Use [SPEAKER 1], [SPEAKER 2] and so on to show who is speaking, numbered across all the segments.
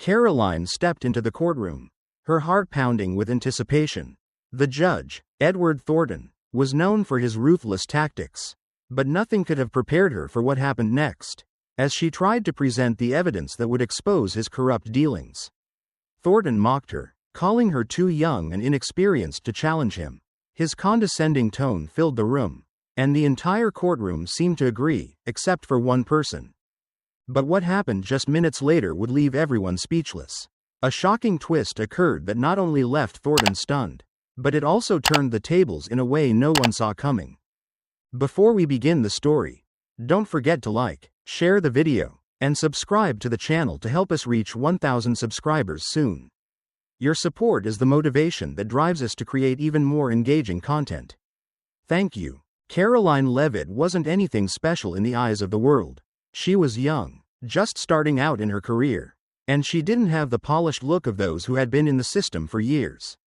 [SPEAKER 1] Karoline stepped into the courtroom, her heart pounding with anticipation. The judge, Edward Thornton, was known for his ruthless tactics. But nothing could have prepared her for what happened next, as she tried to present the evidence that would expose his corrupt dealings. Thornton mocked her, calling her too young and inexperienced to challenge him. His condescending tone filled the room, and the entire courtroom seemed to agree, except for one person. But what happened just minutes later would leave everyone speechless. A shocking twist occurred that not only left Thornton stunned, but it also turned the tables in a way no one saw coming. Before we begin the story, don't forget to like, share the video, and subscribe to the channel to help us reach 1,000 subscribers soon. Your support is the motivation that drives us to create even more engaging content. Thank you. Karoline Leavitt wasn't anything special in the eyes of the world. She was young, just starting out in her career, and she didn't have the polished look of those who had been in the system for years.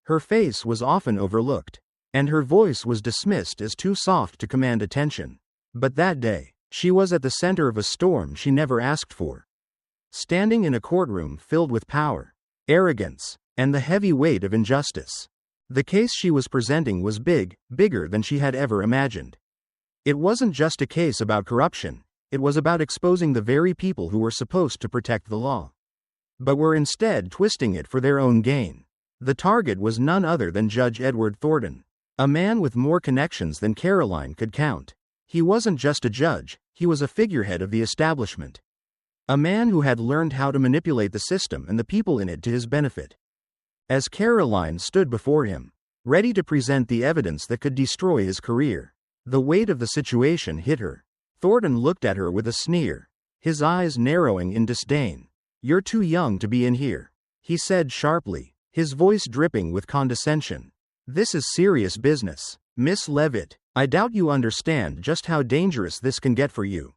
[SPEAKER 1] Her face was often overlooked, and her voice was dismissed as too soft to command attention. But that day, she was at the center of a storm she never asked for. Standing in a courtroom filled with power, arrogance, and the heavy weight of injustice. The case she was presenting was bigger than she had ever imagined. It wasn't just a case about corruption, it was about exposing the very people who were supposed to protect the law, but were instead twisting it for their own gain. The target was none other than Judge Edward Thornton, a man with more connections than Karoline could count. He wasn't just a judge, he was a figurehead of the establishment. A man who had learned how to manipulate the system and the people in it to his benefit. As Karoline stood before him, ready to present the evidence that could destroy his career, the weight of the situation hit her. Thornton looked at her with a sneer, his eyes narrowing in disdain. "You're too young to be in here," he said sharply, his voice dripping with condescension. "This is serious business, Miss Leavitt. I doubt you understand just how dangerous this can get for you."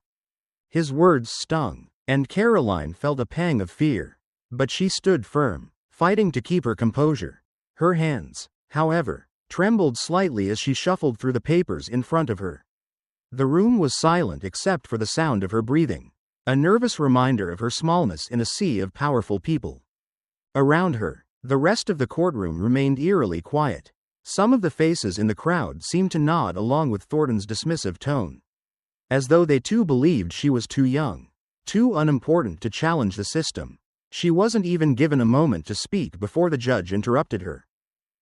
[SPEAKER 1] His words stung, and Karoline felt a pang of fear. But she stood firm, fighting to keep her composure. Her hands, however, trembled slightly as she shuffled through the papers in front of her. The room was silent except for the sound of her breathing, a nervous reminder of her smallness in a sea of powerful people. Around her, the rest of the courtroom remained eerily quiet. Some of the faces in the crowd seemed to nod along with Thornton's dismissive tone, as though they too believed she was too young, too unimportant to challenge the system. She wasn't even given a moment to speak before the judge interrupted her,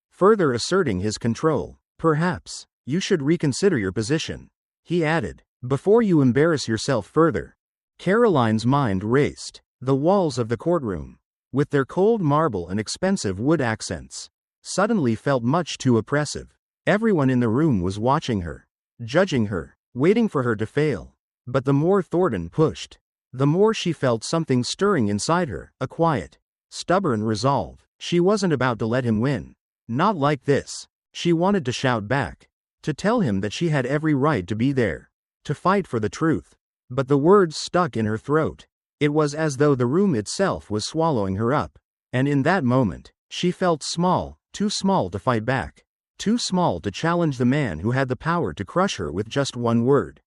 [SPEAKER 1] further asserting his control. "Perhaps you should reconsider your position," he added, "before you embarrass yourself further." Karoline's mind raced. The walls of the courtroom, with their cold marble and expensive wood accents, suddenly felt much too oppressive. Everyone in the room was watching her, judging her, waiting for her to fail. But the more Thornton pushed, the more she felt something stirring inside her, a quiet, stubborn resolve. She wasn't about to let him win. Not like this. She wanted to shout back, to tell him that she had every right to be there, to fight for the truth. But the words stuck in her throat. It was as though the room itself was swallowing her up. And in that moment, she felt small, too small to fight back, too small to challenge the man who had the power to crush her with just one word.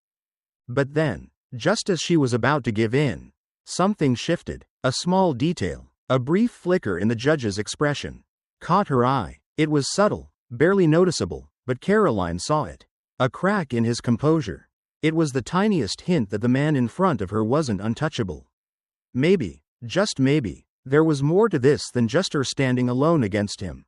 [SPEAKER 1] But then, just as she was about to give in, something shifted. A small detail, a brief flicker in the judge's expression, caught her eye. It was subtle, barely noticeable, but Karoline saw it. A crack in his composure. It was the tiniest hint that the man in front of her wasn't untouchable. Maybe, just maybe, there was more to this than just her standing alone against him.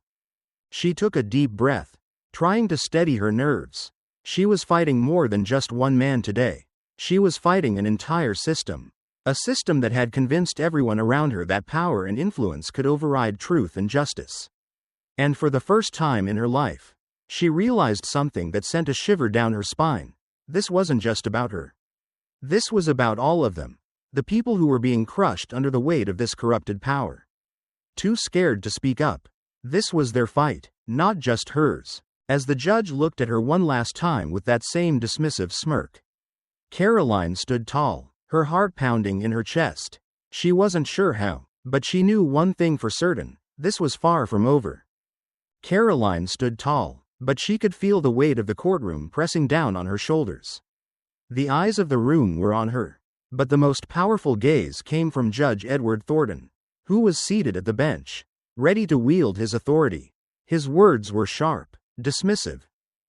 [SPEAKER 1] She took a deep breath, trying to steady her nerves. She was fighting more than just one man today. She was fighting an entire system. A system that had convinced everyone around her that power and influence could override truth and justice. And for the first time in her life, she realized something that sent a shiver down her spine. This wasn't just about her. This was about all of them. The people who were being crushed under the weight of this corrupted power. Too scared to speak up. This was their fight, not just hers. As the judge looked at her one last time with that same dismissive smirk, Karoline stood tall, her heart pounding in her chest. She wasn't sure how, but she knew one thing for certain: this was far from over. Karoline stood tall, but she could feel the weight of the courtroom pressing down on her shoulders. The eyes of the room were on her, but the most powerful gaze came from Judge Edward Thornton, who was seated at the bench, ready to wield his authority. His words were sharp, dismissive,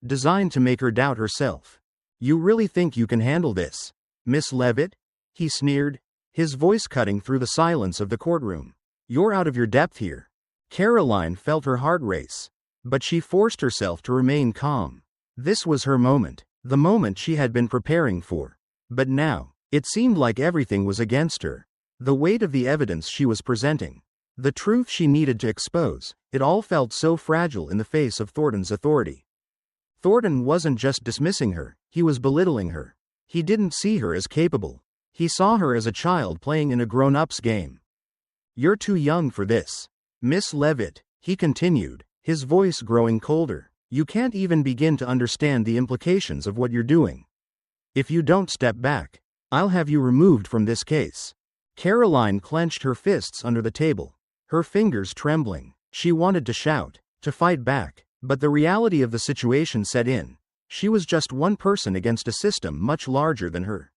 [SPEAKER 1] designed to make her doubt herself. "You really think you can handle this, Miss Leavitt?" he sneered, his voice cutting through the silence of the courtroom. "You're out of your depth here." Karoline felt her heart race, but she forced herself to remain calm. This was her moment, the moment she had been preparing for. But now, it seemed like everything was against her. The weight of the evidence she was presenting, the truth she needed to expose, it all felt so fragile in the face of Thornton's authority. Thornton wasn't just dismissing her, he was belittling her. He didn't see her as capable. He saw her as a child playing in a grown-up's game. "You're too young for this, Miss Leavitt," he continued, his voice growing colder. "You can't even begin to understand the implications of what you're doing. If you don't step back, I'll have you removed from this case." Karoline clenched her fists under the table, her fingers trembling. She wanted to shout, to fight back, but the reality of the situation set in. She was just one person against a system much larger than her.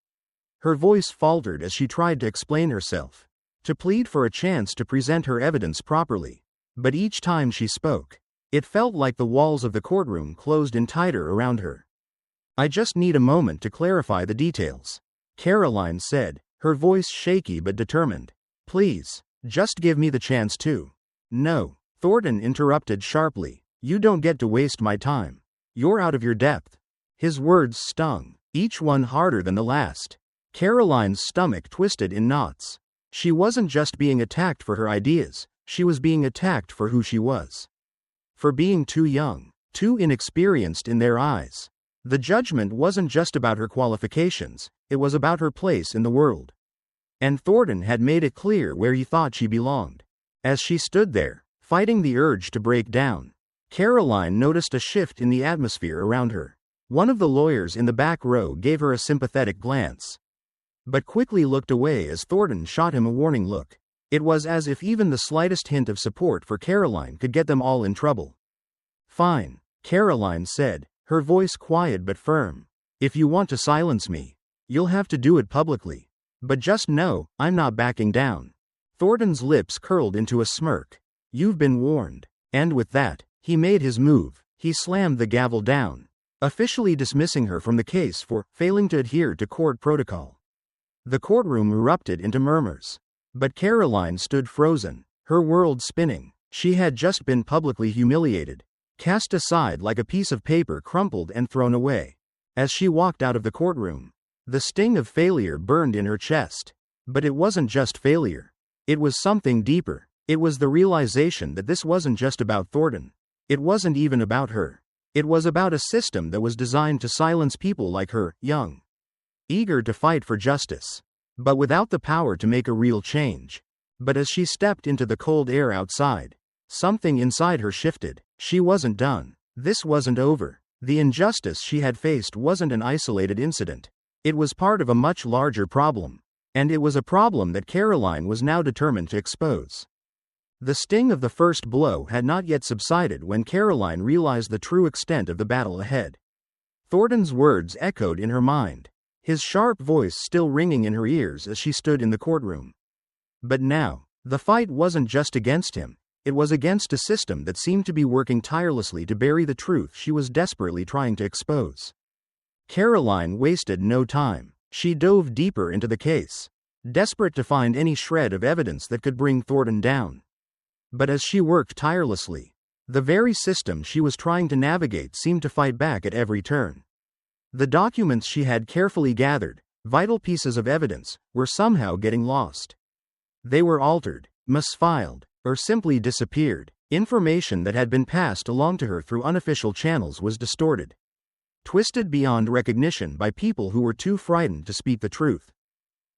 [SPEAKER 1] Her voice faltered as she tried to explain herself, to plead for a chance to present her evidence properly. But each time she spoke, it felt like the walls of the courtroom closed in tighter around her. "I just need a moment to clarify the details," Karoline said, her voice shaky but determined. "Please, just give me the chance to." "No," Thornton interrupted sharply. "You don't get to waste my time. You're out of your depth." His words stung, each one harder than the last. Karoline's stomach twisted in knots. She wasn't just being attacked for her ideas, she was being attacked for who she was. For being too young, too inexperienced in their eyes. The judgment wasn't just about her qualifications, it was about her place in the world. And Thornton had made it clear where he thought she belonged. As she stood there, fighting the urge to break down, Karoline noticed a shift in the atmosphere around her. One of the lawyers in the back row gave her a sympathetic glance, but quickly looked away as Thornton shot him a warning look. It was as if even the slightest hint of support for Karoline could get them all in trouble. "Fine," Karoline said, her voice quiet but firm. "If you want to silence me, you'll have to do it publicly. But just know, I'm not backing down." Thornton's lips curled into a smirk. "You've been warned." And with that, he made his move. He slammed the gavel down, officially dismissing her from the case for failing to adhere to court protocol. The courtroom erupted into murmurs. But Karoline stood frozen, her world spinning. She had just been publicly humiliated, cast aside like a piece of paper crumpled and thrown away. As she walked out of the courtroom, the sting of failure burned in her chest. But it wasn't just failure. It was something deeper. It was the realization that this wasn't just about Thornton. It wasn't even about her. It was about a system that was designed to silence people like her, young, eager to fight for justice, but without the power to make a real change. But as she stepped into the cold air outside, something inside her shifted. She wasn't done. This wasn't over. The injustice she had faced wasn't an isolated incident. It was part of a much larger problem. And it was a problem that Karoline was now determined to expose. The sting of the first blow had not yet subsided when Karoline realized the true extent of the battle ahead. Thornton's words echoed in her mind, his sharp voice still ringing in her ears as she stood in the courtroom. But now, the fight wasn't just against him, it was against a system that seemed to be working tirelessly to bury the truth she was desperately trying to expose. Karoline wasted no time. She dove deeper into the case, desperate to find any shred of evidence that could bring Thornton down. But as she worked tirelessly, the very system she was trying to navigate seemed to fight back at every turn. The documents she had carefully gathered, vital pieces of evidence, were somehow getting lost. They were altered, misfiled, or simply disappeared. Information that had been passed along to her through unofficial channels was distorted, twisted beyond recognition by people who were too frightened to speak the truth.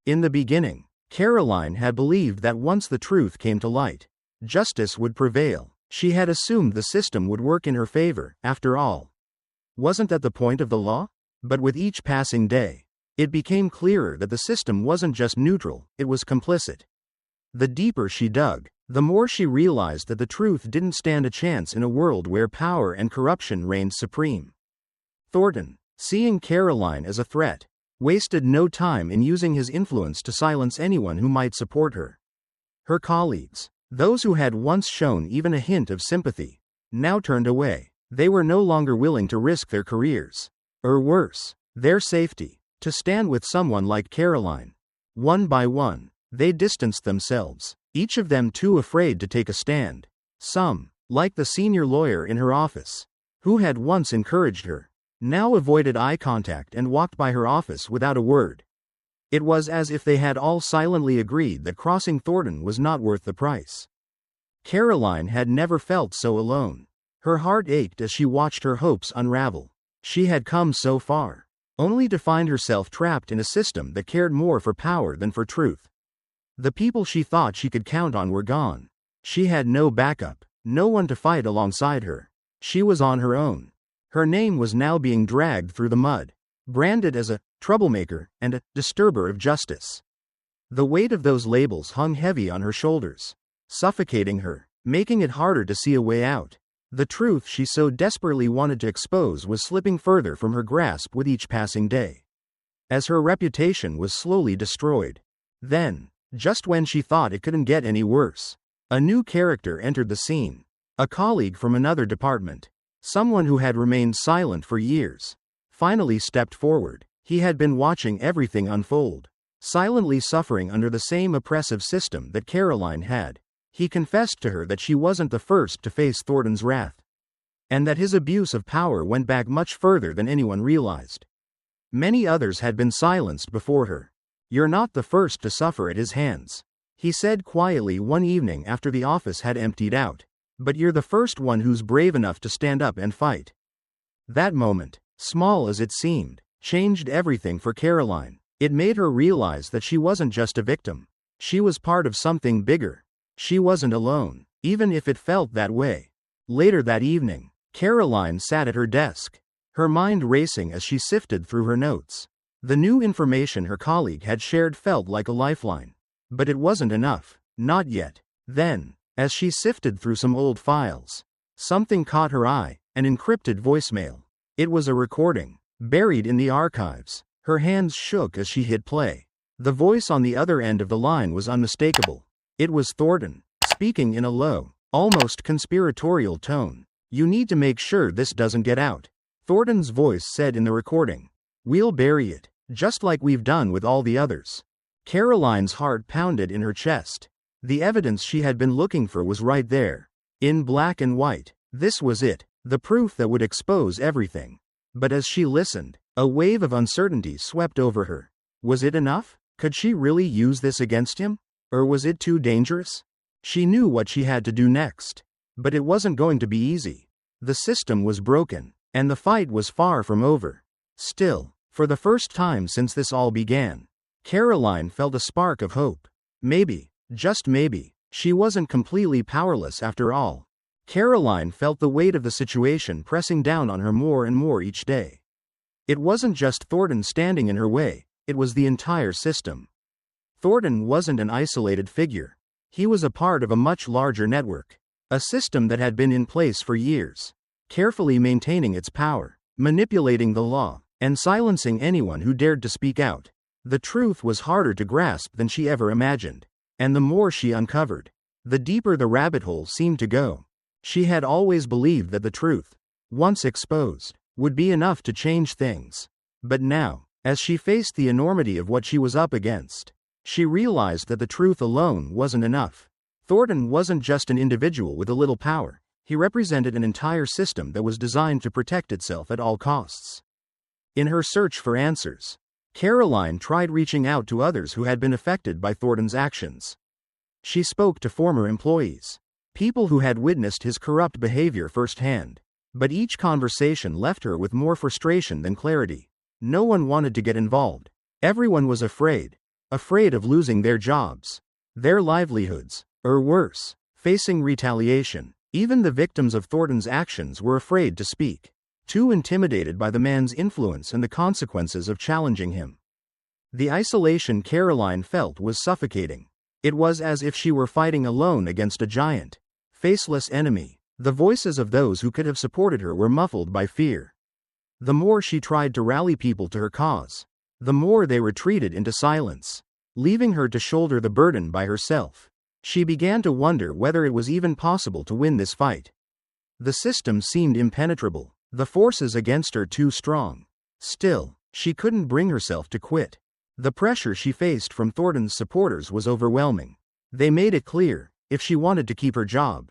[SPEAKER 1] In the beginning, Karoline had believed that once the truth came to light, justice would prevail. She had assumed the system would work in her favor, after all. Wasn't that the point of the law? But with each passing day, it became clearer that the system wasn't just neutral, it was complicit. The deeper she dug, the more she realized that the truth didn't stand a chance in a world where power and corruption reigned supreme. Thornton, seeing Karoline as a threat, wasted no time in using his influence to silence anyone who might support her. Her colleagues, those who had once shown even a hint of sympathy, now turned away. They were no longer willing to risk their careers, or worse, their safety, to stand with someone like Karoline. One by one, they distanced themselves, each of them too afraid to take a stand. Some, like the senior lawyer in her office, who had once encouraged her, now avoided eye contact and walked by her office without a word. It was as if they had all silently agreed that crossing Thornton was not worth the price. Karoline had never felt so alone. Her heart ached as she watched her hopes unravel. She had come so far, only to find herself trapped in a system that cared more for power than for truth. The people she thought she could count on were gone. She had no backup, no one to fight alongside her. She was on her own. Her name was now being dragged through the mud, branded as a troublemaker and a disturber of justice. The weight of those labels hung heavy on her shoulders, suffocating her, making it harder to see a way out. The truth she so desperately wanted to expose was slipping further from her grasp with each passing day, as her reputation was slowly destroyed. Then, just when she thought it couldn't get any worse, a new character entered the scene. A colleague from another department, someone who had remained silent for years, finally stepped forward. He had been watching everything unfold, silently suffering under the same oppressive system that Karoline had. He confessed to her that she wasn't the first to face Thornton's wrath, and that his abuse of power went back much further than anyone realized. Many others had been silenced before her. "You're not the first to suffer at his hands," he said quietly one evening after the office had emptied out. "But you're the first one who's brave enough to stand up and fight." That moment, small as it seemed, changed everything for Karoline. It made her realize that she wasn't just a victim. She was part of something bigger. She wasn't alone, even if it felt that way. Later that evening, Karoline sat at her desk, her mind racing as she sifted through her notes. The new information her colleague had shared felt like a lifeline. But it wasn't enough. Not yet. Then, as she sifted through some old files, something caught her eye, an encrypted voicemail. It was a recording, buried in the archives. Her hands shook as she hit play. The voice on the other end of the line was unmistakable. It was Thornton, speaking in a low, almost conspiratorial tone. "You need to make sure this doesn't get out," Thornton's voice said in the recording. "We'll bury it, just like we've done with all the others." Karoline's heart pounded in her chest. The evidence she had been looking for was right there, in black and white. This was it, the proof that would expose everything. But as she listened, a wave of uncertainty swept over her. Was it enough? Could she really use this against him? Or was it too dangerous? She knew what she had to do next. But it wasn't going to be easy. The system was broken, and the fight was far from over. Still, for the first time since this all began, Karoline felt a spark of hope. Maybe, just maybe, she wasn't completely powerless after all. Karoline felt the weight of the situation pressing down on her more and more each day. It wasn't just Thornton standing in her way, it was the entire system. Thornton wasn't an isolated figure. He was a part of a much larger network, a system that had been in place for years, carefully maintaining its power, manipulating the law, and silencing anyone who dared to speak out. The truth was harder to grasp than she ever imagined, and the more she uncovered, the deeper the rabbit hole seemed to go. She had always believed that the truth, once exposed, would be enough to change things. But now, as she faced the enormity of what she was up against, she realized that the truth alone wasn't enough. Thornton wasn't just an individual with a little power. He represented an entire system that was designed to protect itself at all costs. In her search for answers, Karoline tried reaching out to others who had been affected by Thornton's actions. She spoke to former employees, people who had witnessed his corrupt behavior firsthand. But each conversation left her with more frustration than clarity. No one wanted to get involved. Everyone was afraid of losing their jobs, their livelihoods, or worse, facing retaliation. Even the victims of Thornton's actions were afraid to speak, too intimidated by the man's influence and the consequences of challenging him. The isolation Karoline felt was suffocating. It was as if she were fighting alone against a giant, faceless enemy. The voices of those who could have supported her were muffled by fear. The more she tried to rally people to her cause, the more they retreated into silence, leaving her to shoulder the burden by herself. She began to wonder whether it was even possible to win this fight. The system seemed impenetrable, the forces against her too strong. Still, she couldn't bring herself to quit. The pressure she faced from Thornton's supporters was overwhelming. They made it clear, if she wanted to keep her job,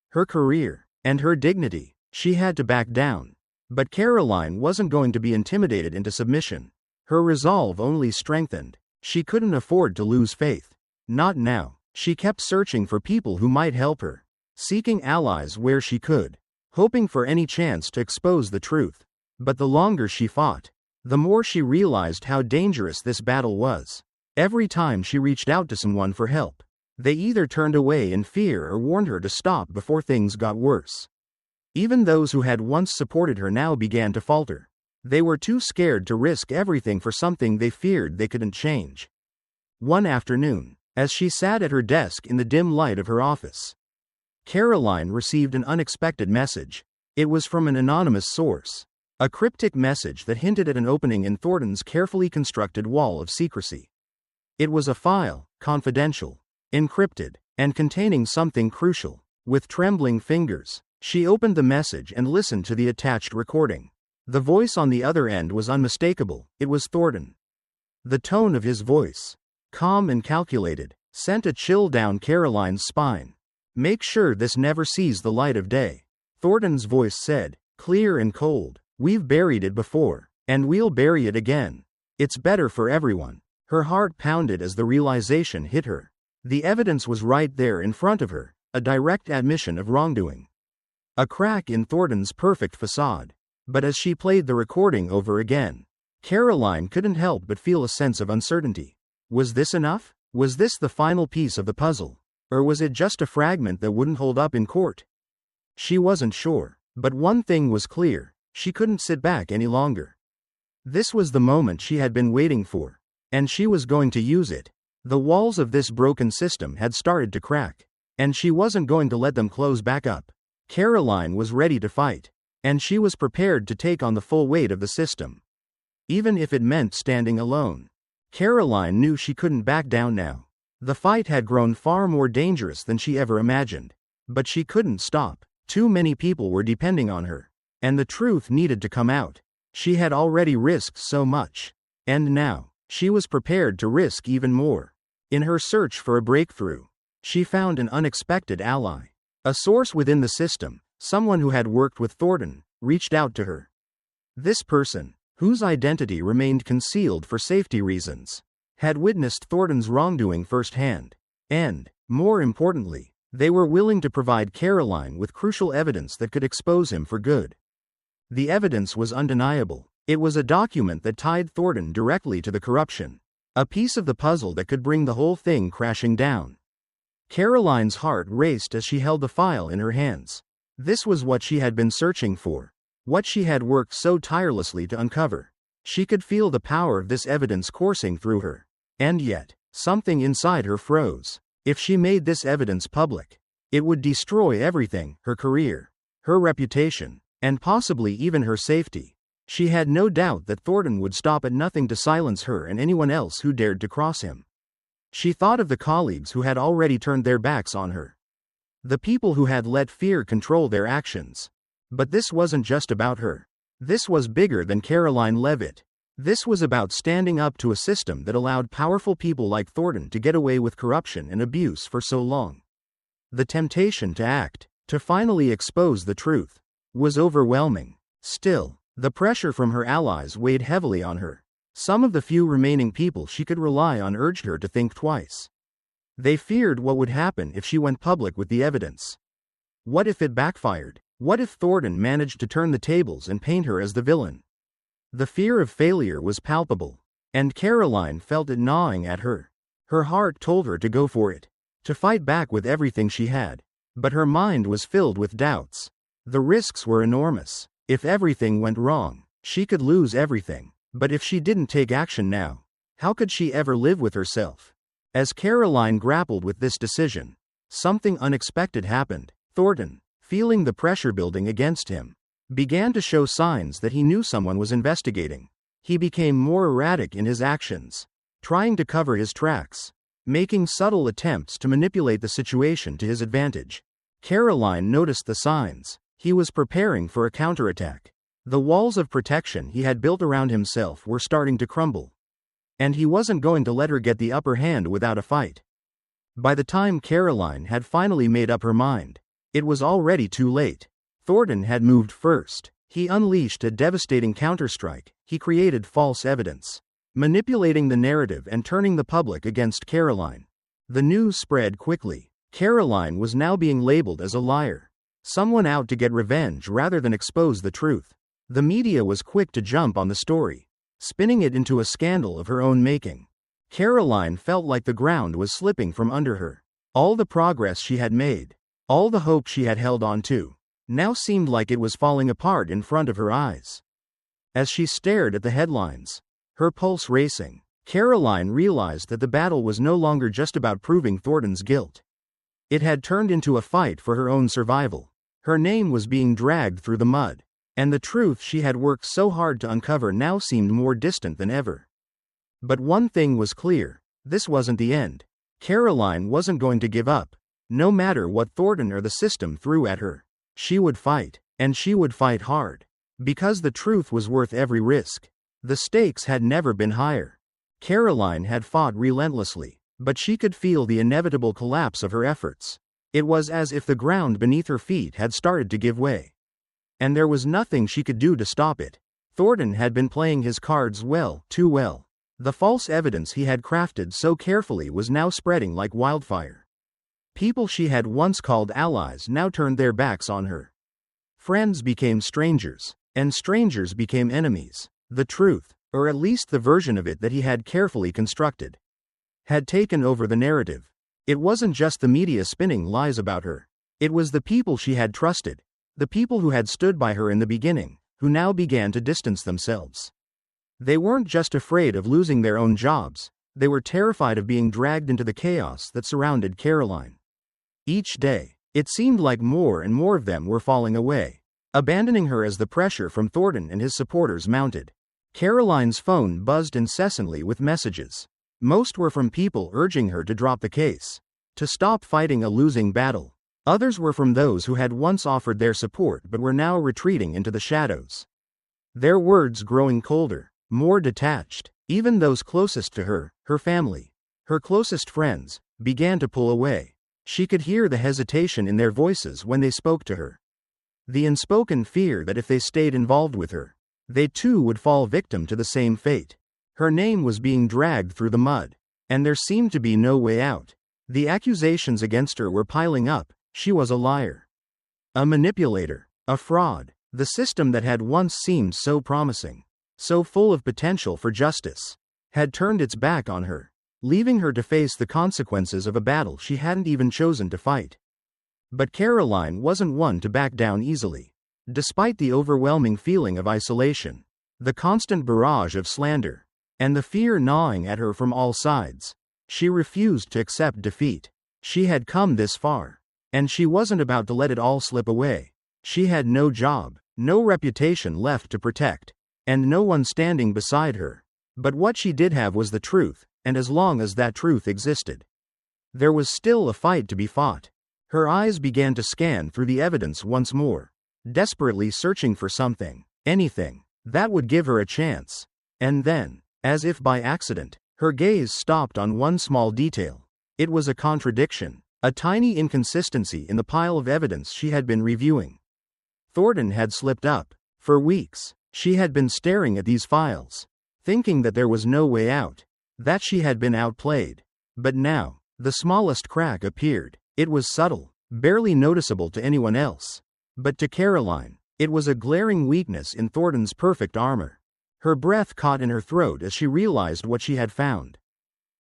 [SPEAKER 1] her career, and her dignity, she had to back down. But Karoline wasn't going to be intimidated into submission. Her resolve only strengthened. She couldn't afford to lose faith. Not now. She kept searching for people who might help her, seeking allies where she could, hoping for any chance to expose the truth. But the longer she fought, the more she realized how dangerous this battle was. Every time she reached out to someone for help, they either turned away in fear or warned her to stop before things got worse. Even those who had once supported her now began to falter. They were too scared to risk everything for something they feared they couldn't change. One afternoon, as she sat at her desk in the dim light of her office, Karoline received an unexpected message. It was from an anonymous source. A cryptic message that hinted at an opening in Thornton's carefully constructed wall of secrecy. It was a file, confidential, encrypted, and containing something crucial. With trembling fingers, she opened the message and listened to the attached recording. The voice on the other end was unmistakable. It was Thornton. The tone of his voice, calm and calculated, sent a chill down Karoline's spine. "Make sure this never sees the light of day," Thornton's voice said, clear and cold. "We've buried it before, and we'll bury it again. It's better for everyone." Her heart pounded as the realization hit her. The evidence was right there in front of her, a direct admission of wrongdoing. A crack in Thornton's perfect facade. But as she played the recording over again, Karoline couldn't help but feel a sense of uncertainty. Was this enough? Was this the final piece of the puzzle? Or was it just a fragment that wouldn't hold up in court? She wasn't sure. But one thing was clear. She couldn't sit back any longer. This was the moment she had been waiting for. And she was going to use it. The walls of this broken system had started to crack. And she wasn't going to let them close back up. Karoline was ready to fight. And she was prepared to take on the full weight of the system. Even if it meant standing alone. Karoline knew she couldn't back down now. The fight had grown far more dangerous than she ever imagined. But she couldn't stop. Too many people were depending on her. And the truth needed to come out. She had already risked so much. And now, she was prepared to risk even more. In her search for a breakthrough, she found an unexpected ally. A source within the system, someone who had worked with Thornton, reached out to her. This person, whose identity remained concealed for safety reasons, had witnessed Thornton's wrongdoing firsthand. And, more importantly, they were willing to provide Karoline with crucial evidence that could expose him for good. The evidence was undeniable. It was a document that tied Thornton directly to the corruption. A piece of the puzzle that could bring the whole thing crashing down. Karoline's heart raced as she held the file in her hands. This was what she had been searching for. What she had worked so tirelessly to uncover. She could feel the power of this evidence coursing through her. And yet, something inside her froze. If she made this evidence public, it would destroy everything, her career, her reputation, and possibly even her safety. She had no doubt that Thornton would stop at nothing to silence her and anyone else who dared to cross him. She thought of the colleagues who had already turned their backs on her. The people who had let fear control their actions. But this wasn't just about her. This was bigger than Karoline Leavitt. This was about standing up to a system that allowed powerful people like Thornton to get away with corruption and abuse for so long. The temptation to act, to finally expose the truth, was overwhelming. Still, the pressure from her allies weighed heavily on her. Some of the few remaining people she could rely on urged her to think twice. They feared what would happen if she went public with the evidence. What if it backfired? What if Thornton managed to turn the tables and paint her as the villain? The fear of failure was palpable, and Karoline felt it gnawing at her. Her heart told her to go for it, to fight back with everything she had. But her mind was filled with doubts. The risks were enormous. If everything went wrong, she could lose everything. But if she didn't take action now, how could she ever live with herself? As Karoline grappled with this decision, something unexpected happened. Thornton, feeling the pressure building against him, began to show signs that he knew someone was investigating. He became more erratic in his actions, trying to cover his tracks. making subtle attempts to manipulate the situation to his advantage. Karoline noticed the signs. He was preparing for a counterattack. The walls of protection he had built around himself were starting to crumble. And he wasn't going to let her get the upper hand without a fight. By the time Karoline had finally made up her mind, it was already too late. Thornton had moved first. He unleashed a devastating counterstrike. He created false evidence, manipulating the narrative and turning the public against Karoline. The news spread quickly. Karoline was now being labeled as a liar, someone out to get revenge rather than expose the truth. The media was quick to jump on the story, spinning it into a scandal of her own making. Karoline felt like the ground was slipping from under her. All the progress she had made, all the hope she had held on to, now seemed like it was falling apart in front of her eyes. As she stared at the headlines, her pulse racing, Karoline realized that the battle was no longer just about proving Thornton's guilt. It had turned into a fight for her own survival. Her name was being dragged through the mud, and the truth she had worked so hard to uncover now seemed more distant than ever. But one thing was clear: this wasn't the end. Karoline wasn't going to give up. No matter what Thornton or the system threw at her, she would fight, and she would fight hard. Because the truth was worth every risk. The stakes had never been higher. Karoline had fought relentlessly, but she could feel the inevitable collapse of her efforts. It was as if the ground beneath her feet had started to give way. And there was nothing she could do to stop it. Thornton had been playing his cards well, too well. The false evidence he had crafted so carefully was now spreading like wildfire. People she had once called allies now turned their backs on her. Friends became strangers, and strangers became enemies. The truth, or at least the version of it that he had carefully constructed, had taken over the narrative. It wasn't just the media spinning lies about her. It was the people she had trusted, the people who had stood by her in the beginning, who now began to distance themselves. They weren't just afraid of losing their own jobs, they were terrified of being dragged into the chaos that surrounded Karoline. Each day, it seemed like more and more of them were falling away, abandoning her as the pressure from Thornton and his supporters mounted. Karoline's phone buzzed incessantly with messages. Most were from people urging her to drop the case, to stop fighting a losing battle. Others were from those who had once offered their support but were now retreating into the shadows. Their words growing colder, more detached. Even those closest to her, her family, her closest friends, began to pull away. She could hear the hesitation in their voices when they spoke to her. The unspoken fear that if they stayed involved with her, they too would fall victim to the same fate. Her name was being dragged through the mud, and there seemed to be no way out. The accusations against her were piling up. She was a liar, a manipulator, a fraud. The system that had once seemed so promising, so full of potential for justice, had turned its back on her, leaving her to face the consequences of a battle she hadn't even chosen to fight. But Karoline wasn't one to back down easily. Despite the overwhelming feeling of isolation, the constant barrage of slander, and the fear gnawing at her from all sides, she refused to accept defeat. She had come this far, and she wasn't about to let it all slip away. She had no job, no reputation left to protect, and no one standing beside her. But what she did have was the truth, and as long as that truth existed, there was still a fight to be fought. Her eyes began to scan through the evidence once more, desperately searching for something, anything, that would give her a chance. And then, as if by accident, her gaze stopped on one small detail. It was a contradiction, a tiny inconsistency in the pile of evidence she had been reviewing. Thornton had slipped up. For weeks, she had been staring at these files, thinking that there was no way out, that she had been outplayed. But now, the smallest crack appeared. It was subtle, barely noticeable to anyone else. But to Karoline, it was a glaring weakness in Thornton's perfect armor. Her breath caught in her throat as she realized what she had found.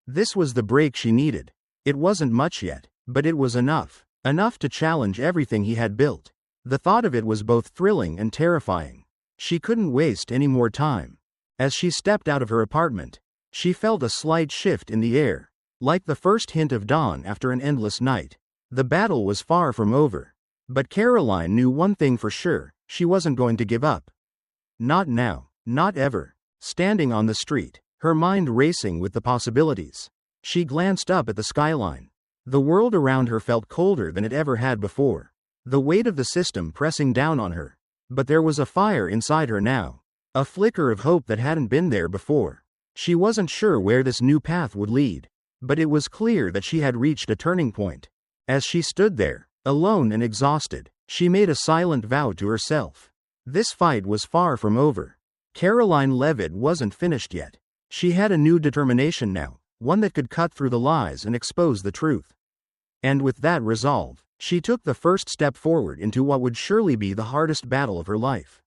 [SPEAKER 1] This was the break she needed. It wasn't much yet, but it was enough. Enough to challenge everything he had built. The thought of it was both thrilling and terrifying. She couldn't waste any more time. As she stepped out of her apartment, she felt a slight shift in the air, like the first hint of dawn after an endless night. The battle was far from over. But Karoline knew one thing for sure: she wasn't going to give up. Not now, not ever. Standing on the street, her mind racing with the possibilities, She glanced up at the skyline. The world around her felt colder than it ever had before. The weight of the system pressing down on her. But there was a fire inside her now. A flicker of hope that hadn't been there before. She wasn't sure where this new path would lead. But it was clear that she had reached a turning point. As she stood there, alone and exhausted, she made a silent vow to herself. This fight was far from over. Karoline Leavitt wasn't finished yet. She had a new determination now, one that could cut through the lies and expose the truth. And with that resolve, she took the first step forward into what would surely be the hardest battle of her life.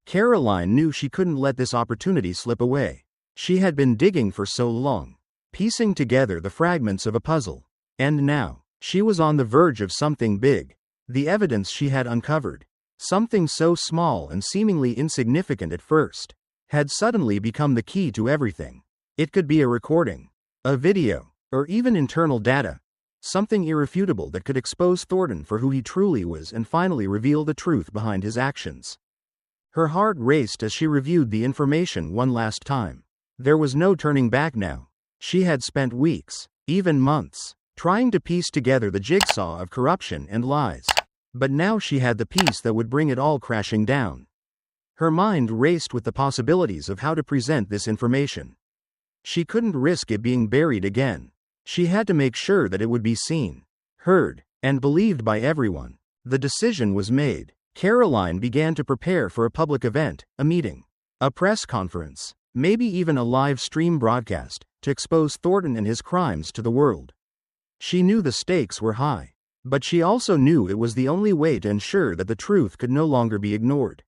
[SPEAKER 1] Karoline knew she couldn't let this opportunity slip away. She had been digging for so long, piecing together the fragments of a puzzle. And now, she was on the verge of something big. The evidence she had uncovered, something so small and seemingly insignificant at first, had suddenly become the key to everything. It could be a recording, a video, or even internal data. Something irrefutable that could expose Thornton for who he truly was and finally reveal the truth behind his actions. Her heart raced as she reviewed the information one last time. There was no turning back now. She had spent weeks, even months, trying to piece together the jigsaw of corruption and lies. But now she had the piece that would bring it all crashing down. Her mind raced with the possibilities of how to present this information. She couldn't risk it being buried again. She had to make sure that it would be seen, heard, and believed by everyone. The decision was made. Karoline began to prepare for a public event, a meeting, a press conference, maybe even a live stream broadcast, to expose Thornton and his crimes to the world. She knew the stakes were high, but she also knew it was the only way to ensure that the truth could no longer be ignored.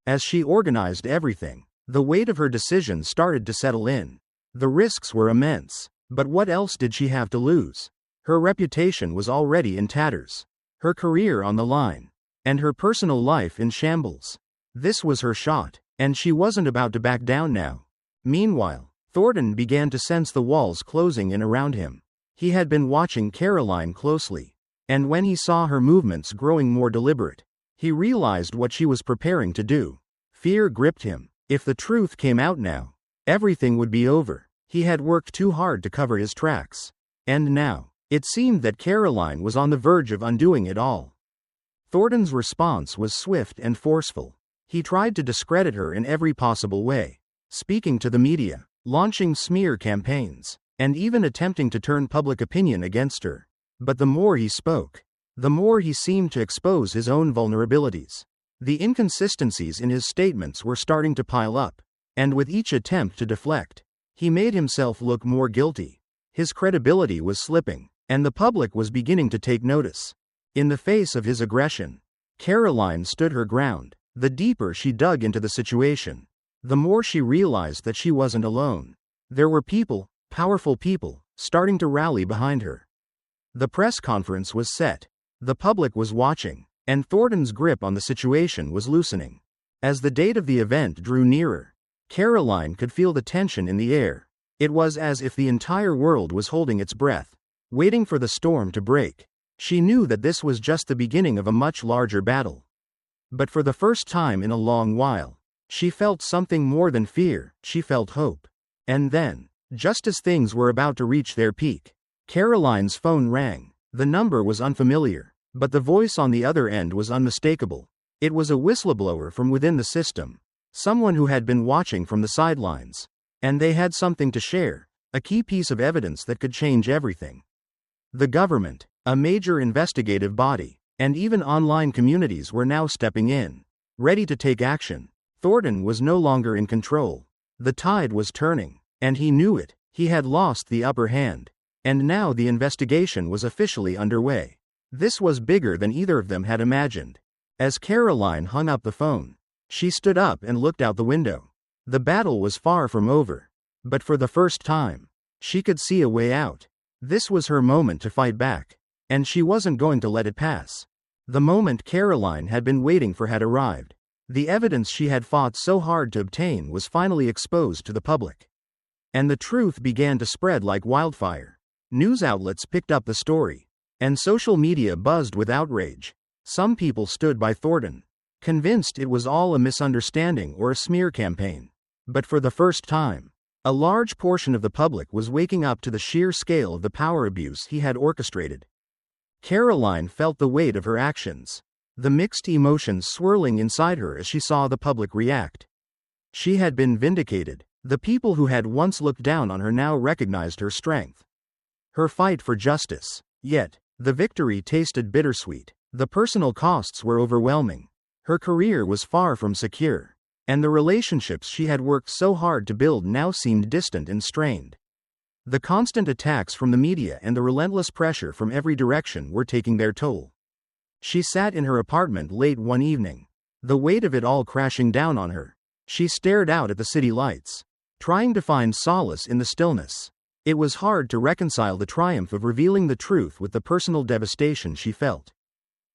[SPEAKER 1] As she organized everything, the weight of her decision started to settle in. The risks were immense. But what else did she have to lose? Her reputation was already in tatters, her career on the line, and her personal life in shambles. This was her shot, and she wasn't about to back down now. Meanwhile, Thornton began to sense the walls closing in around him. He had been watching Karoline closely, and when he saw her movements growing more deliberate, he realized what she was preparing to do. Fear gripped him. If the truth came out now, everything would be over. He had worked too hard to cover his tracks. And now, it seemed that Karoline was on the verge of undoing it all. Thornton's response was swift and forceful. He tried to discredit her in every possible way, speaking to the media, launching smear campaigns, and even attempting to turn public opinion against her. But the more he spoke, the more he seemed to expose his own vulnerabilities. The inconsistencies in his statements were starting to pile up, and with each attempt to deflect, he made himself look more guilty. His credibility was slipping, and the public was beginning to take notice. In the face of his aggression, Karoline stood her ground. The deeper she dug into the situation, the more she realized that she wasn't alone. There were people, powerful people, starting to rally behind her. The press conference was set. The public was watching, and Thornton's grip on the situation was loosening. As the date of the event drew nearer, Karoline could feel the tension in the air. It was as if the entire world was holding its breath, waiting for the storm to break. She knew that this was just the beginning of a much larger battle. But for the first time in a long while, she felt something more than fear. She felt hope. And then, just as things were about to reach their peak, Karoline's phone rang. The number was unfamiliar, but the voice on the other end was unmistakable. It was a whistleblower from within the system. Someone who had been watching from the sidelines. And they had something to share, a key piece of evidence that could change everything. The government, a major investigative body, and even online communities were now stepping in, ready to take action. Thornton was no longer in control. The tide was turning, and he knew it. He had lost the upper hand, and now the investigation was officially underway. This was bigger than either of them had imagined. As Karoline hung up the phone, she stood up and looked out the window. The battle was far from over, but for the first time, she could see a way out. This was her moment to fight back, and she wasn't going to let it pass. The moment Karoline had been waiting for had arrived. The evidence she had fought so hard to obtain was finally exposed to the public. And the truth began to spread like wildfire. News outlets picked up the story, and social media buzzed with outrage. Some people stood by Thornton, convinced it was all a misunderstanding or a smear campaign. But for the first time, A large portion of the public was waking up to the sheer scale of the power abuse he had orchestrated. Karoline felt the weight of her actions, the mixed emotions swirling inside her as she saw the public react. She had been vindicated. The people who had once looked down on her now recognized her strength, her fight for justice. Yet, the victory tasted bittersweet. The personal costs were overwhelming. Her career was far from secure, and the relationships she had worked so hard to build now seemed distant and strained. The constant attacks from the media and the relentless pressure from every direction were taking their toll. She sat in her apartment late one evening, the weight of it all crashing down on her. She stared out at the city lights, trying to find solace in the stillness. It was hard to reconcile the triumph of revealing the truth with the personal devastation she felt.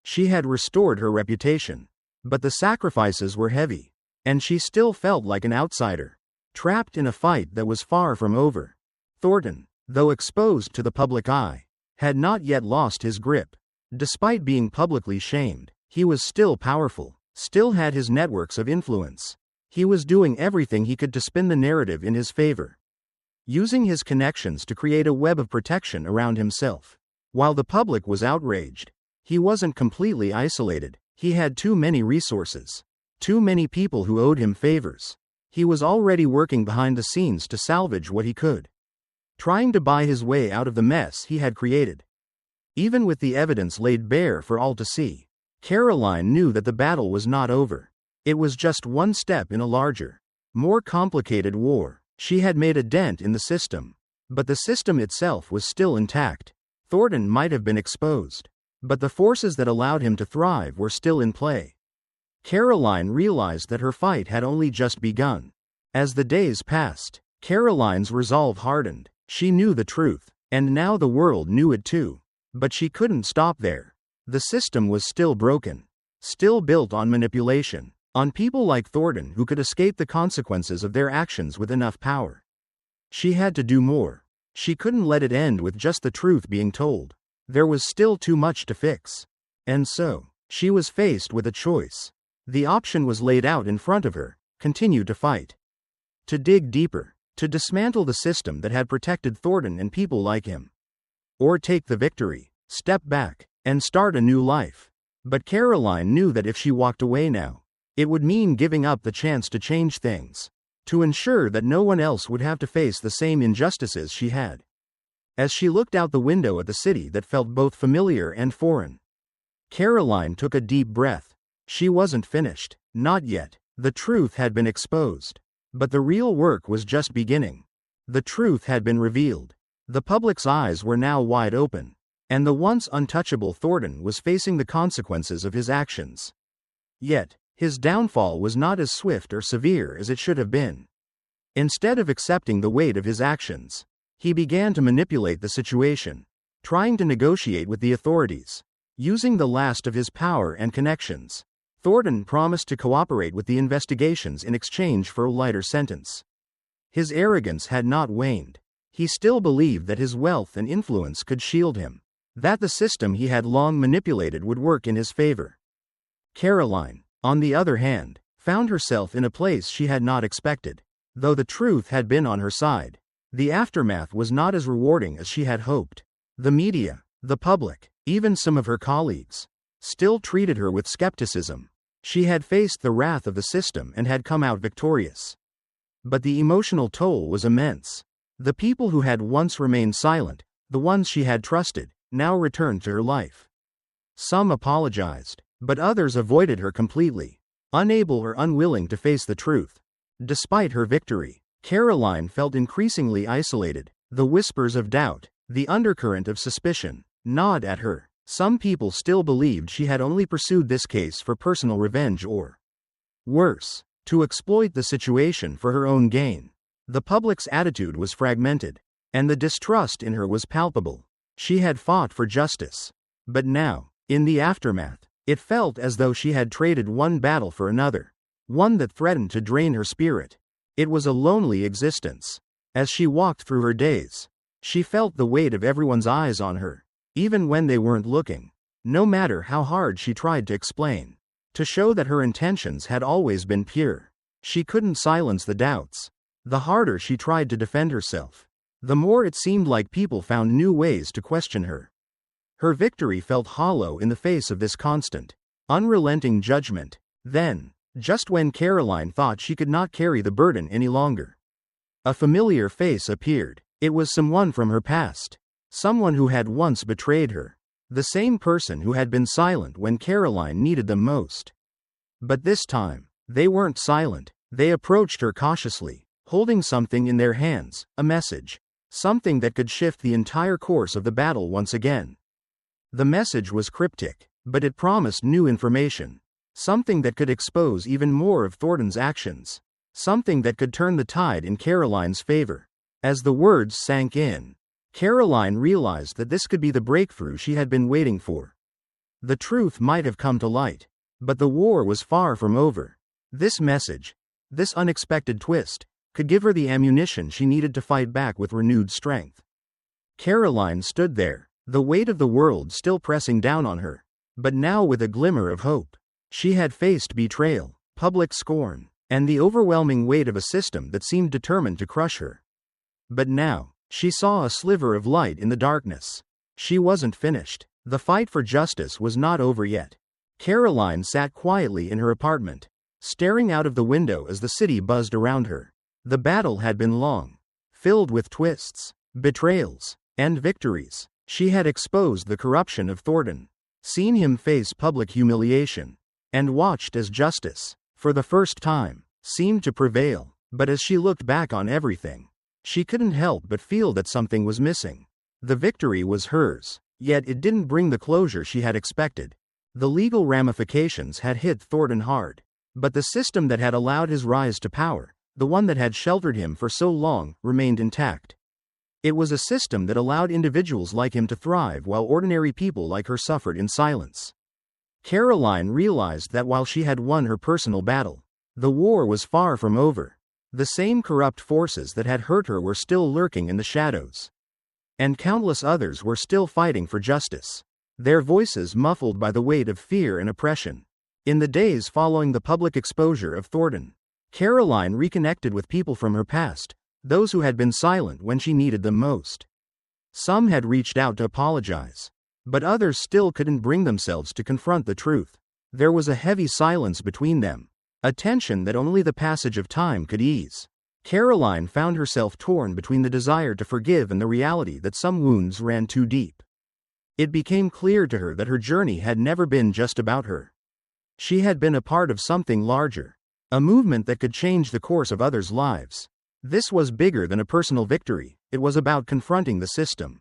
[SPEAKER 1] She had restored her reputation, but the sacrifices were heavy, and she still felt like an outsider, trapped in a fight that was far from over. Thornton, though exposed to the public eye, had not yet lost his grip. Despite being publicly shamed, he was still powerful, still had his networks of influence. He was doing everything he could to spin the narrative in his favor, using his connections to create a web of protection around himself. While the public was outraged, he wasn't completely isolated. He had too many resources, too many people who owed him favors. He was already working behind the scenes to salvage what he could, trying to buy his way out of the mess he had created. Even with the evidence laid bare for all to see, Karoline knew that the battle was not over. It was just one step in a larger, more complicated war. She had made a dent in the system, but the system itself was still intact. Thornton might have been exposed, but the forces that allowed him to thrive were still in play. Karoline realized that her fight had only just begun. As the days passed, Karoline's resolve hardened. She knew the truth, and now the world knew it too. But she couldn't stop there. The system was still broken, still built on manipulation, on people like Thornton who could escape the consequences of their actions with enough power. She had to do more. She couldn't let it end with just the truth being told. There was still too much to fix. And so, she was faced with a choice. The option was laid out in front of her: continue to fight, to dig deeper, to dismantle the system that had protected Thornton and people like him, or take the victory, step back, and start a new life. But Karoline knew that if she walked away now, it would mean giving up the chance to change things, to ensure that no one else would have to face the same injustices she had. As she looked out the window at the city that felt both familiar and foreign, Karoline took a deep breath. She wasn't finished. Not yet. The truth had been exposed. But the real work was just beginning. The truth had been revealed. The public's eyes were now wide open, and the once untouchable Thornton was facing the consequences of his actions. Yet, his downfall was not as swift or severe as it should have been. Instead of accepting the weight of his actions, he began to manipulate the situation, trying to negotiate with the authorities. Using the last of his power and connections, Thornton promised to cooperate with the investigations in exchange for a lighter sentence. His arrogance had not waned. He still believed that his wealth and influence could shield him, that the system he had long manipulated would work in his favor. Karoline, on the other hand, found herself in a place she had not expected. Though the truth had been on her side, the aftermath was not as rewarding as she had hoped. The media, the public, even some of her colleagues, still treated her with skepticism. She had faced the wrath of the system and had come out victorious. But the emotional toll was immense. The people who had once remained silent, the ones she had trusted, now returned to her life. Some apologized, but others avoided her completely, unable or unwilling to face the truth. Despite her victory, Karoline felt increasingly isolated. The whispers of doubt, the undercurrent of suspicion, gnawed at her. Some people still believed she had only pursued this case for personal revenge or, worse, to exploit the situation for her own gain. The public's attitude was fragmented, and the distrust in her was palpable. She had fought for justice. But now, in the aftermath, it felt as though she had traded one battle for another, one that threatened to drain her spirit. It was a lonely existence. As she walked through her days, she felt the weight of everyone's eyes on her, even when they weren't looking. No matter how hard she tried to explain, to show that her intentions had always been pure, she couldn't silence the doubts. The harder she tried to defend herself, the more it seemed like people found new ways to question her. Her victory felt hollow in the face of this constant, unrelenting judgment. Then, just when Karoline thought she could not carry the burden any longer, a familiar face appeared. It was someone from her past. Someone who had once betrayed her. The same person who had been silent when Karoline needed them most. But this time, they weren't silent. They approached her cautiously, holding something in their hands, a message. Something that could shift the entire course of the battle once again. The message was cryptic, but it promised new information. Something that could expose even more of Thornton's actions. Something that could turn the tide in Karoline's favor. As the words sank in, Karoline realized that this could be the breakthrough she had been waiting for. The truth might have come to light, but the war was far from over. This message, this unexpected twist, could give her the ammunition she needed to fight back with renewed strength. Karoline stood there, the weight of the world still pressing down on her, but now with a glimmer of hope. She had faced betrayal, public scorn, and the overwhelming weight of a system that seemed determined to crush her. But now, she saw a sliver of light in the darkness. She wasn't finished. The fight for justice was not over yet. Karoline sat quietly in her apartment, staring out of the window as the city buzzed around her. The battle had been long, filled with twists, betrayals, and victories. She had exposed the corruption of Thornton, seen him face public humiliation, and watched as justice, for the first time, seemed to prevail. But as she looked back on everything, she couldn't help but feel that something was missing. The victory was hers, yet it didn't bring the closure she had expected. The legal ramifications had hit Thornton hard, but the system that had allowed his rise to power, the one that had sheltered him for so long, remained intact. It was a system that allowed individuals like him to thrive while ordinary people like her suffered in silence. Karoline realized that while she had won her personal battle, the war was far from over. The same corrupt forces that had hurt her were still lurking in the shadows. And countless others were still fighting for justice, their voices muffled by the weight of fear and oppression. In the days following the public exposure of Thornton, Karoline reconnected with people from her past, those who had been silent when she needed them most. Some had reached out to apologize, but others still couldn't bring themselves to confront the truth. There was a heavy silence between them, a tension that only the passage of time could ease. Karoline found herself torn between the desire to forgive and the reality that some wounds ran too deep. It became clear to her that her journey had never been just about her. She had been a part of something larger, a movement that could change the course of others' lives. This was bigger than a personal victory. It was about confronting the system.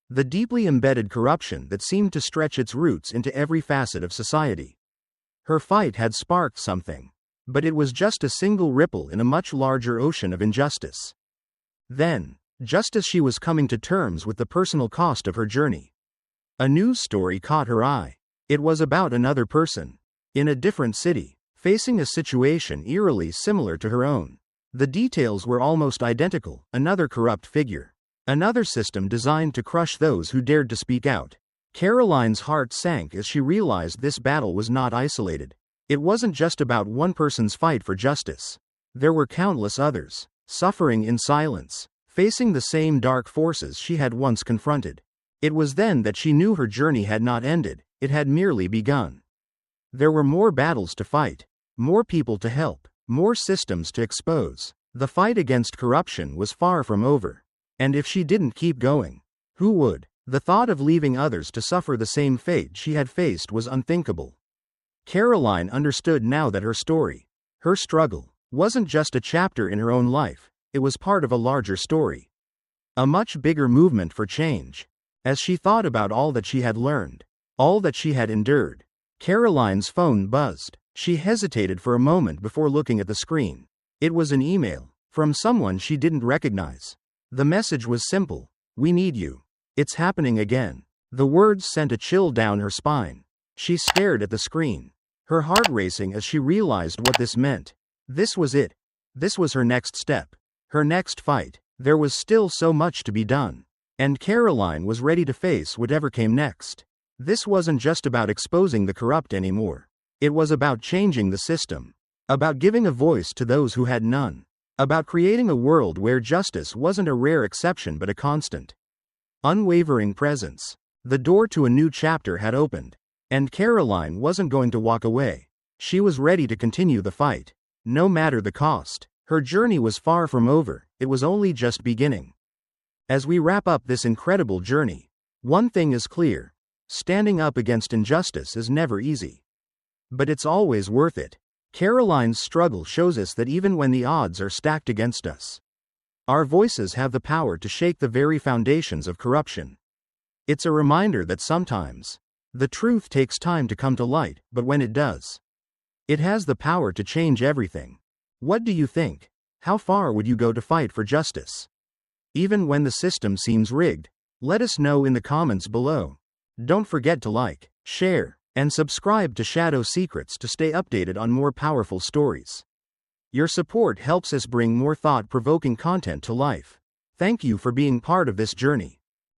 [SPEAKER 1] The deeply embedded corruption that seemed to stretch its roots into every facet of society. Her fight had sparked something, but it was just a single ripple in a much larger ocean of injustice. Then, just as she was coming to terms with the personal cost of her journey, a news story caught her eye. It was about another person, in a different city, facing a situation eerily similar to her own. The details were almost identical: another corrupt figure, another system designed to crush those who dared to speak out. Karoline's heart sank as she realized this battle was not isolated. It wasn't just about one person's fight for justice. There were countless others, suffering in silence, facing the same dark forces she had once confronted. It was then that she knew her journey had not ended, it had merely begun. There were more battles to fight, more people to help, more systems to expose. The fight against corruption was far from over. And if she didn't keep going, who would? The thought of leaving others to suffer the same fate she had faced was unthinkable. Karoline understood now that her story, her struggle, wasn't just a chapter in her own life, it was part of a larger story. A much bigger movement for change. As she thought about all that she had learned, all that she had endured, Karoline's phone buzzed. She hesitated for a moment before looking at the screen. It was an email, from someone she didn't recognize. The message was simple: "We need you. It's happening again." The words sent a chill down her spine. She stared at the screen, her heart racing as she realized what this meant. This was it. This was her next step, her next fight. There was still so much to be done, and Karoline was ready to face whatever came next. This wasn't just about exposing the corrupt anymore. It was about changing the system, about giving a voice to those who had none. About creating a world where justice wasn't a rare exception but a constant, unwavering presence. The door to a new chapter had opened, and Karoline wasn't going to walk away. She was ready to continue the fight, no matter the cost. Her journey was far from over, it was only just beginning. As we wrap up this incredible journey, one thing is clear: standing up against injustice is never easy. But it's always worth it. Karoline's struggle shows us that even when the odds are stacked against us, our voices have the power to shake the very foundations of corruption. It's a reminder that sometimes, the truth takes time to come to light, but when it does, it has the power to change everything. What do you think? How far would you go to fight for justice? Even when the system seems rigged? Let us know in the comments below. Don't forget to like, share, and subscribe to Shadow Secrets to stay updated on more powerful stories. Your support helps us bring more thought-provoking content to life. Thank you for being part of this journey.